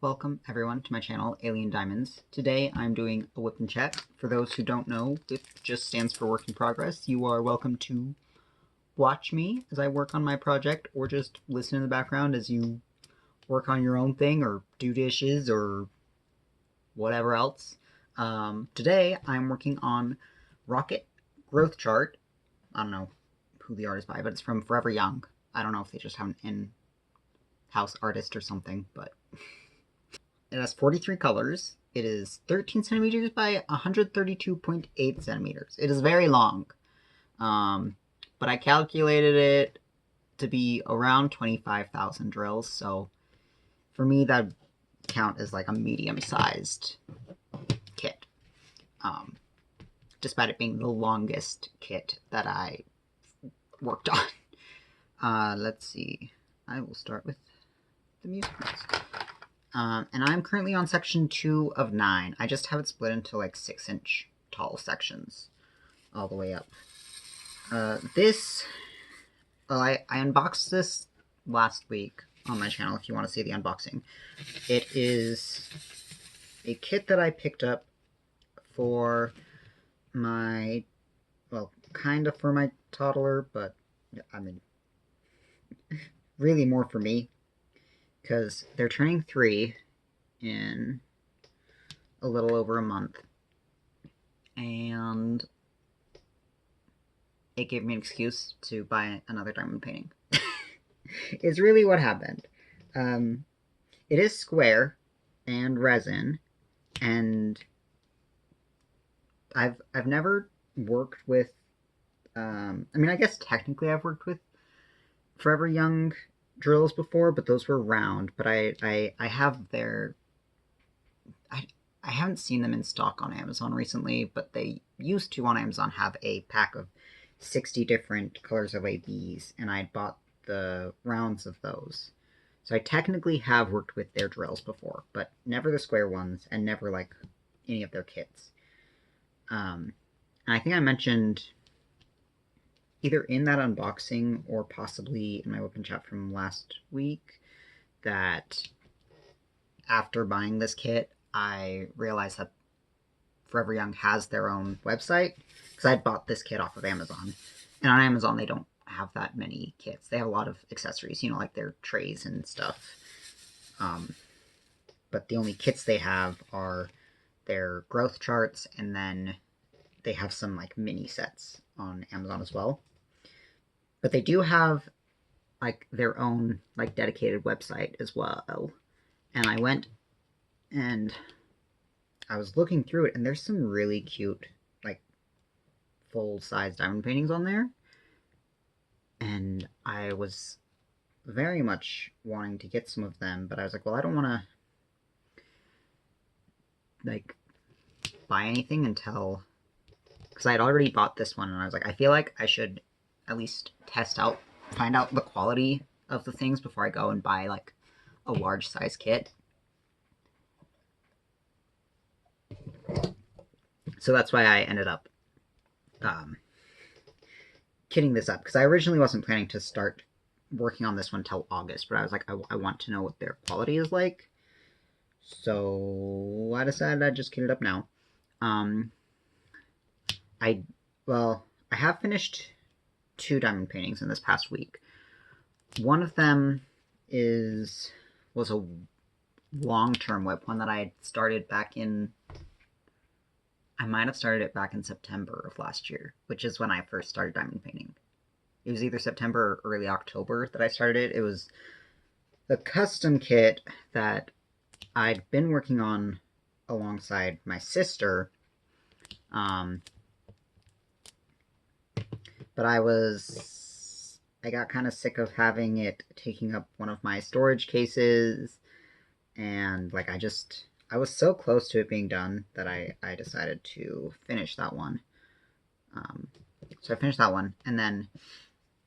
Welcome everyone to my channel, Alien Diamonds. Today I'm doing a WIP Chat. For those who don't know, WIP just stands for Work in Progress. You are welcome to watch me as I work on my project, or just listen in the background as you work on your own thing, or do dishes, or whatever else. Today I'm working on Rocket Growth Chart. I don't know who the art is by, but it's from Forever Young. I don't know if they just have an in-house artist or something, but it has 43 colors. It is 13 centimeters by 132.8 centimeters. It is very long. But I calculated it to be around 25,000 drills, so for me that would count as like a medium-sized kit. Despite it being the longest kit that I worked on. Let's see. I will start with the music notes. And I'm currently on section 2 of 9. I just have it split into like 6-inch tall sections all the way up. I unboxed this last week on my channel if you want to see the unboxing. It is a kit that I picked up for my, well, kind of for my toddler, but I mean, really more for me. Because they're turning 3 in a little over a month. And it gave me an excuse to buy another diamond painting. Is really what happened. It is square and resin, and I've never worked with, I mean, I guess technically I've worked with Forever Young drills before, but those were round. But I have their, I haven't seen them in stock on Amazon recently, but they used to on Amazon have a pack of 60 different colors of ABs, and I bought the rounds of those. So I technically have worked with their drills before, but never the square ones, and never like any of their kits. And I think I mentioned either in that unboxing or possibly in my WIP Chat from last week that after buying this kit, I realized that Forever Young has their own website, because I bought this kit off of Amazon. And on Amazon, they don't have that many kits. They have a lot of accessories, you know, like their trays and stuff. But the only kits they have are their growth charts, and then they have some like mini sets on Amazon as well. But they do have like their own like dedicated website as well. And I went and I was looking through it, and there's some really cute like full-size diamond paintings on there. And I was very much wanting to get some of them, but I was like, well, I don't want to like buy anything until, because I had already bought this one, and I was like, I feel like I should at least find out the quality of the things before I go and buy like a large size kit. So that's why I ended up kitting this up, because I originally wasn't planning to start working on this one until August, but I was like, I want to know what their quality is like. So I decided I'd just kit it up now. I have finished 2 diamond paintings in this past week. One of them was a long-term WIP, one that I started back in, I might have started it back in September of last year, which is when I first started diamond painting. It was either September or early October that I started it. It was the custom kit that I'd been working on alongside my sister. But I got kind of sick of having it taking up one of my storage cases, and like I was so close to it being done that I decided to finish that one. So I finished that one, and then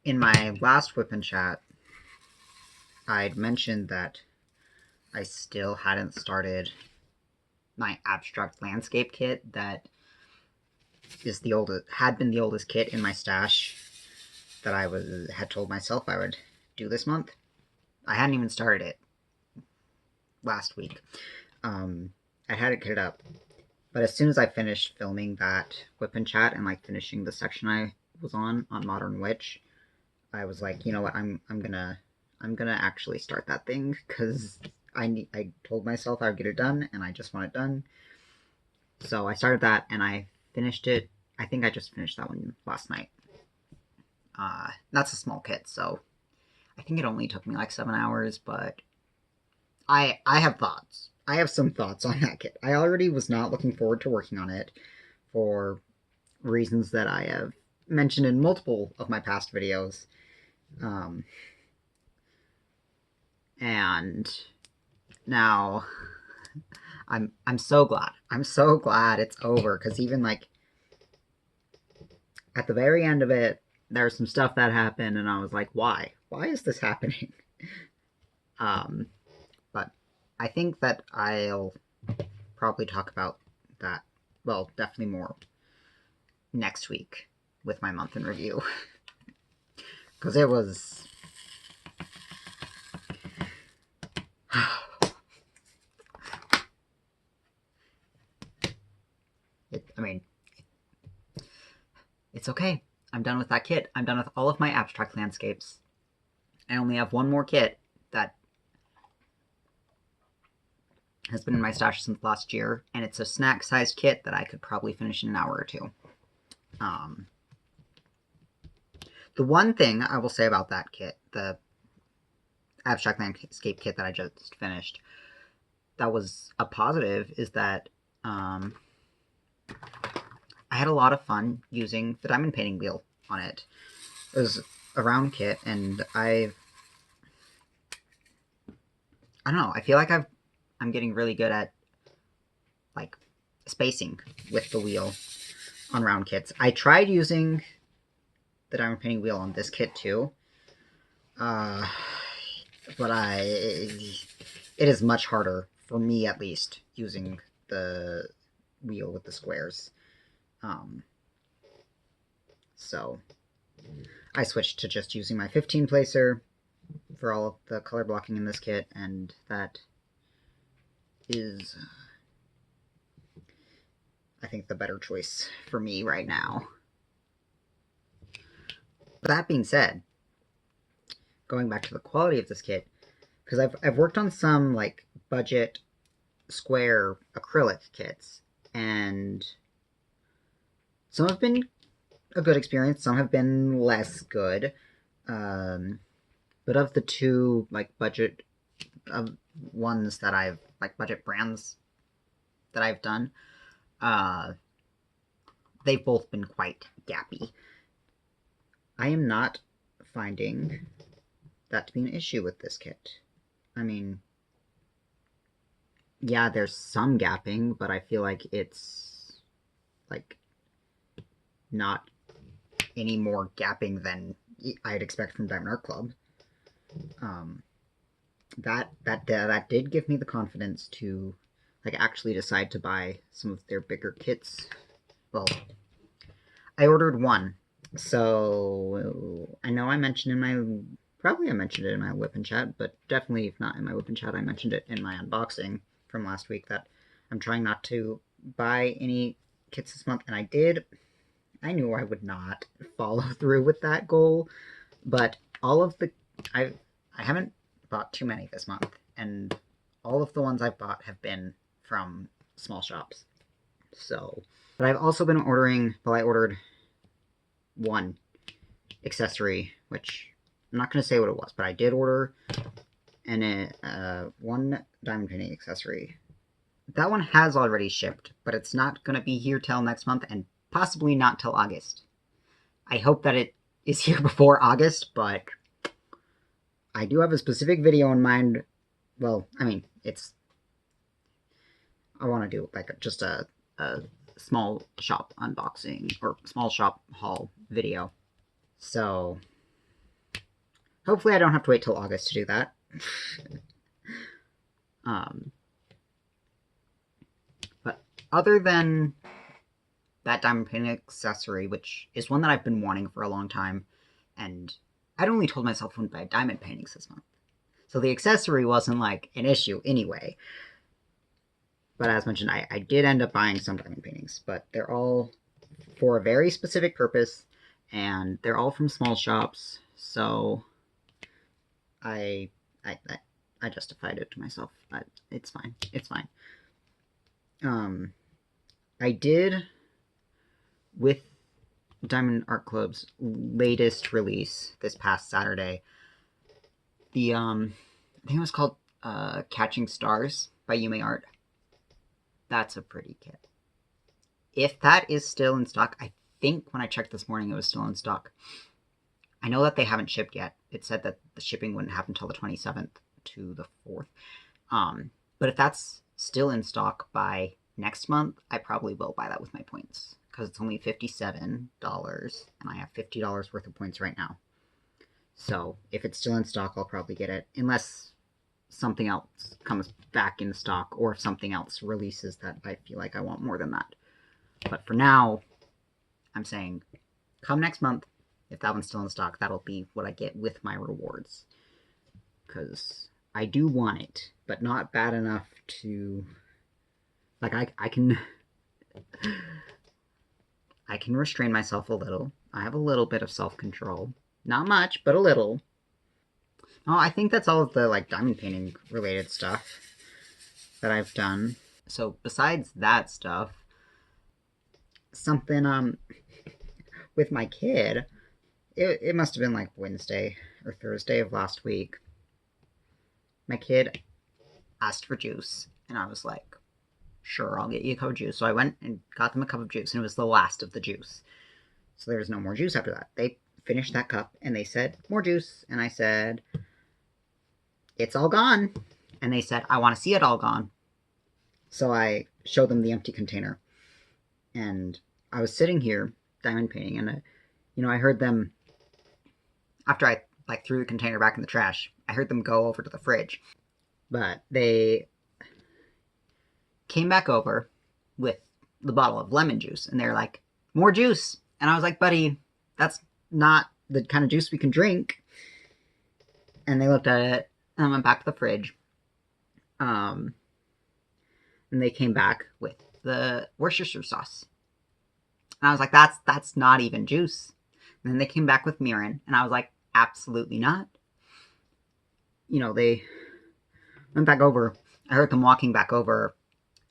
in my last WIP Chat, I'd mentioned that I still hadn't started my abstract landscape kit that is had been the oldest kit in my stash that I had told myself I would do this month. I hadn't even started it. last week. I had it kitted up, but as soon as I finished filming that WIP Chat and like finishing the section I was on Modern Witch, I was like, you know what, I'm gonna actually start that thing, because I told myself I would get it done, and I just want it done. So I started that, and I finished it. I think I just finished that one last night. That's a small kit, so I think it only took me like 7 hours, but I have thoughts. I have some thoughts on that kit. I already was not looking forward to working on it for reasons that I have mentioned in multiple of my past videos. And now I'm so glad. I'm so glad it's over, because even like at the very end of it, there's some stuff that happened, and I was like, why? Why is this happening? But I think that I'll probably talk about that, well, definitely more next week with my month in review. Because it was... it's okay. I'm done with that kit. I'm done with all of my abstract landscapes. I only have one more kit that has been in my stash since last year, and it's a snack-sized kit that I could probably finish in an hour or two. The one thing I will say about that kit, the abstract landscape kit that I just finished, that was a positive, is that I had a lot of fun using the diamond painting wheel on it. It was a round kit, and I don't know, I feel like I'm getting really good at like spacing with the wheel on round kits. I tried using the diamond painting wheel on this kit too, but it is much harder, for me at least, using the wheel with the squares. So I switched to just using my 15 placer for all of the color blocking in this kit, and that is, I think, the better choice for me right now. But that being said, going back to the quality of this kit, because I've worked on some like budget square acrylic kits, and some have been a good experience, some have been less good. But of the two like budget ones that I've, like budget brands that I've done, they've both been quite gappy. I am not finding that to be an issue with this kit. I mean, yeah, there's some gapping, but I feel like it's like not any more gapping than I'd expect from Diamond Art Club. That did give me the confidence to like actually decide to buy some of their bigger kits. Well, I ordered one, so I know I mentioned it in my WIP Chat, but definitely if not in my WIP Chat, I mentioned it in my unboxing from last week that I'm trying not to buy any kits this month, and I did. I knew I would not follow through with that goal, but all of the I haven't bought too many this month, and all of the ones I've bought have been from small shops. So, but I've also been ordering, well, I ordered one accessory, which I'm not going to say what it was, but I did order one diamond painting accessory. That one has already shipped, but it's not going to be here till next month, and possibly not till August. I hope that it is here before August, but I do have a specific video in mind. Well, I mean, I want to do like just a small shop unboxing or small shop haul video. So hopefully I don't have to wait till August to do that. But other than that diamond painting accessory, which is one that I've been wanting for a long time, and I'd only told myself I wouldn't buy diamond paintings this month. So the accessory wasn't like an issue anyway. But as mentioned, I did end up buying some diamond paintings, but they're all for a very specific purpose, and they're all from small shops. So I I I justified it to myself. It's fine. It's fine. I did with Diamond Art Club's latest release this past Saturday. The I think it was called Catching Stars by Yume Art. That's a pretty kit. If that is still in stock, I think when I checked this morning it was still in stock. I know that they haven't shipped yet. It said that the shipping wouldn't happen until the 27th to the 4th. But if that's still in stock by next month, I probably will buy that with my points, because it's only $57 and I have $50 worth of points right now. So if it's still in stock, I'll probably get it, unless something else comes back in stock, or if something else releases that I feel like I want more than that. But for now, I'm saying come next month, if that one's still in stock, that'll be what I get with my rewards. Because I do want it, but not bad enough to... Like, I can restrain myself a little. I have a little bit of self-control. Not much, but a little. Oh, I think that's all of the, like, diamond painting related stuff that I've done. So, besides that stuff, something, with my kid, it must have been, like, Wednesday or Thursday of last week. My kid asked for juice, and I was like, sure, I'll get you a cup of juice. So I went and got them a cup of juice, and it was the last of the juice. So there was no more juice after that. They finished that cup, and they said, more juice. And I said, it's all gone. And they said, I want to see it all gone. So I showed them the empty container. And I was sitting here, diamond painting, and, I heard them, after I, threw the container back in the trash, I heard them go over to the fridge. But they came back over with the bottle of lemon juice, and they're like, more juice. And I was like, buddy, that's not the kind of juice we can drink. And they looked at it, and I went back to the fridge. And they came back with the Worcestershire sauce. And I was like, that's not even juice. And then they came back with mirin, and I was like, absolutely not. They went back over. I heard them walking back over,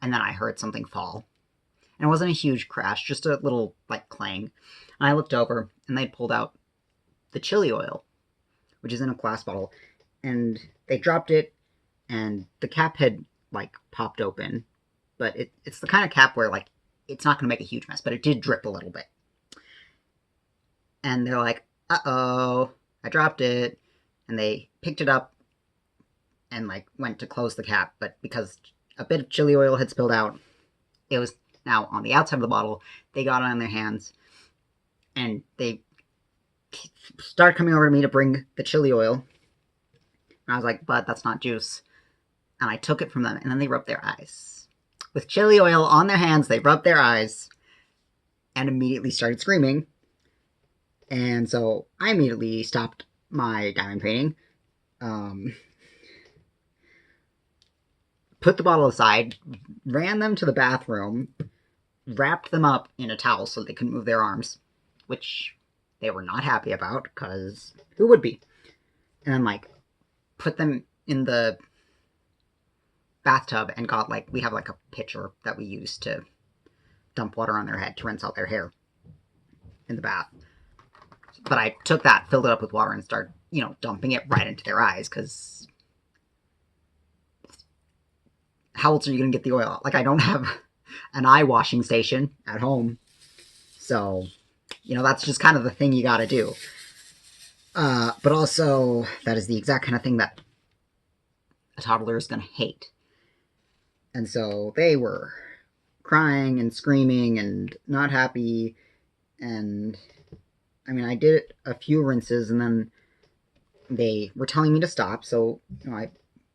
and then I heard something fall. And it wasn't a huge crash, just a little, clang. And I looked over, and they'd pulled out the chili oil, which is in a glass bottle. And they dropped it, and the cap had, popped open. But it's the kind of cap where, it's not going to make a huge mess, but it did drip a little bit. And they're like, uh-oh, I dropped it. And they picked it up and, went to close the cap. But because a bit of chili oil had spilled out, it was now on the outside of the bottle. They got it on their hands, and they started coming over to me to bring the chili oil. And I was like, but that's not juice. And I took it from them, and then they rubbed their eyes. With chili oil on their hands, they rubbed their eyes and immediately started screaming. And so I immediately stopped my diamond painting, put the bottle aside, ran them to the bathroom, wrapped them up in a towel so they couldn't move their arms, which they were not happy about, because who would be? And then, put them in the bathtub and got, we have, a pitcher that we use to dump water on their head to rinse out their hair in the bath. But I took that, filled it up with water, and started, dumping it right into their eyes, because how else are you going to get the oil out? I don't have an eye washing station at home. So, that's just kind of the thing you got to do. But also, that is the exact kind of thing that a toddler is going to hate. And so they were crying and screaming and not happy. And, I did a few rinses, and then they were telling me to stop. So, I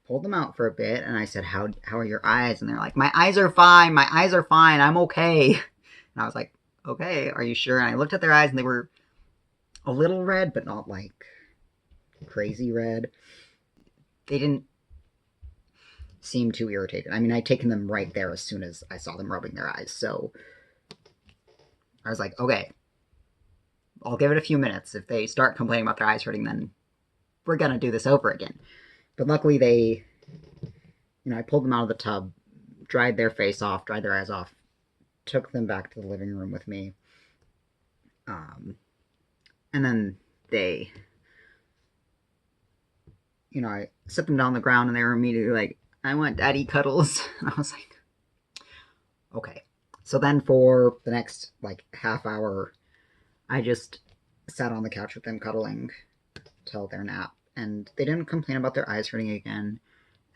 pulled them out for a bit, and I said, how are your eyes? And they're like, my eyes are fine. My eyes are fine. I'm okay. And I was like, okay, are you sure? And I looked at their eyes, and they were a little red, but not, crazy red. they didn't seem too irritated. I mean, I'd taken them right there as soon as I saw them rubbing their eyes, so I was like, okay, I'll give it a few minutes. If they start complaining about their eyes hurting, then we're gonna do this over again. But luckily they, I pulled them out of the tub, dried their face off, dried their eyes off, took them back to the living room with me. And then they, I set them down on the ground and they were immediately like, I want daddy cuddles. And I was like, okay. So then for the next half hour, I just sat on the couch with them cuddling till their nap. And they didn't complain about their eyes hurting again.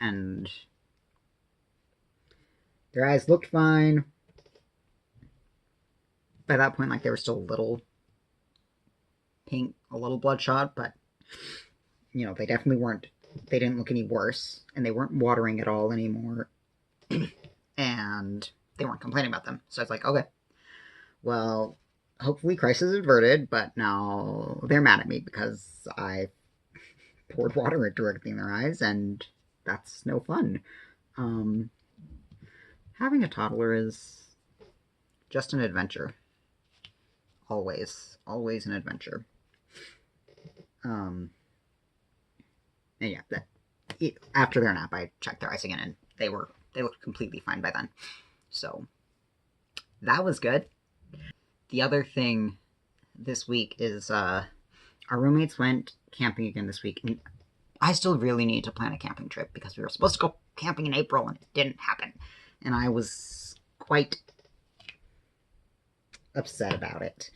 And their eyes looked fine. By that point, they were still a little pink, a little bloodshot, but, they definitely weren't, they didn't look any worse, and they weren't watering at all anymore, and they weren't complaining about them. So I was like, okay, well, hopefully crisis averted, but now they're mad at me because I poured water directly in their eyes, and that's no fun. Having a toddler is just an adventure. Always an adventure. And yeah, after their nap, I checked their eyes again, and they looked completely fine by then. So that was good. The other thing this week is our roommates went camping again this week, and I still really need to plan a camping trip because we were supposed to go camping in April, and it didn't happen. And I was quite upset about it.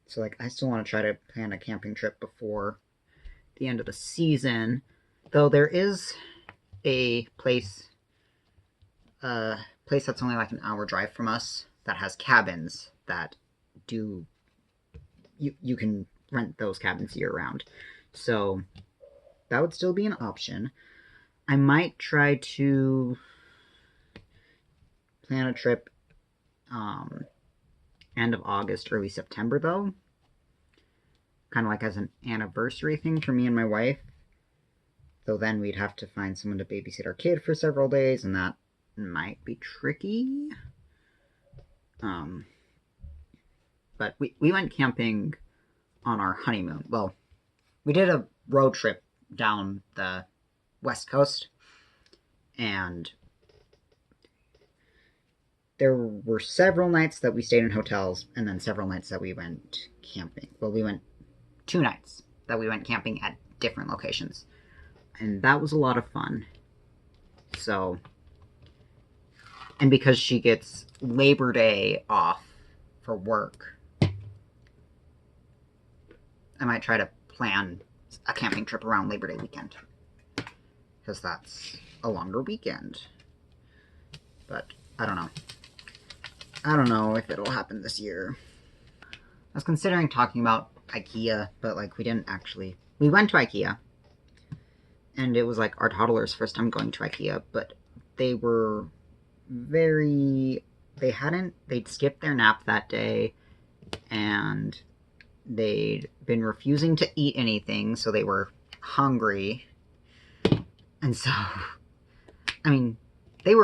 So I still want to try to plan a camping trip before the end of the season, though there is a place that's only an hour drive from us that has cabins that do you can rent those cabins year round, so that would still be an option. I might try to plan a trip end of August, early September, though. Kind of as an anniversary thing for me and my wife. Though then we'd have to find someone to babysit our kid for several days, and that might be tricky. But we went camping on our honeymoon. Well, we did a road trip down the West Coast, and there were several nights that we stayed in hotels, and then several nights that we went camping. Well, we went 2 nights that we went camping at different locations, and that was a lot of fun. So, and because she gets Labor Day off for work, I might try to plan a camping trip around Labor Day weekend, because that's a longer weekend. But I don't know. I don't know if it'll happen this year. I was considering talking about IKEA, but we didn't actually. We went to IKEA, and it was our toddler's first time going to IKEA, but they were they'd skipped their nap that day, and they'd been refusing to eat anything, so they were hungry. And so, I mean, they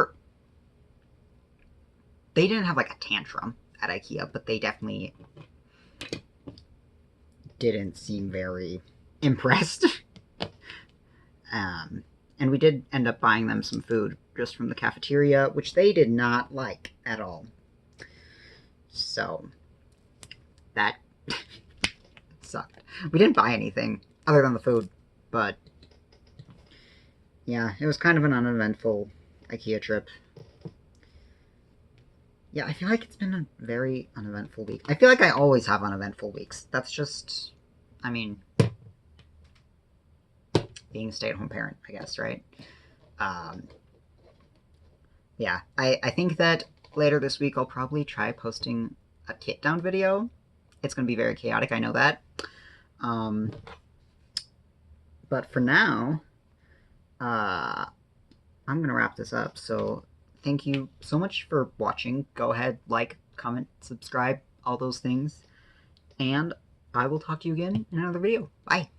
didn't have a tantrum at IKEA, but they definitely didn't seem very impressed. And we did end up buying them some food just from the cafeteria, which they did not like at all. So that sucked. We didn't buy anything other than the food, but yeah, it was kind of an uneventful IKEA trip. Yeah, I feel like it's been a very uneventful week. I feel like I always have uneventful weeks. That's just, being a stay-at-home parent, I guess, right? Yeah, I think that later this week I'll probably try posting a kit down video. It's going to be very chaotic, I know that. But for now, I'm going to wrap this up, so thank you so much for watching. Go ahead, like, comment, subscribe, all those things. And I will talk to you again in another video. Bye!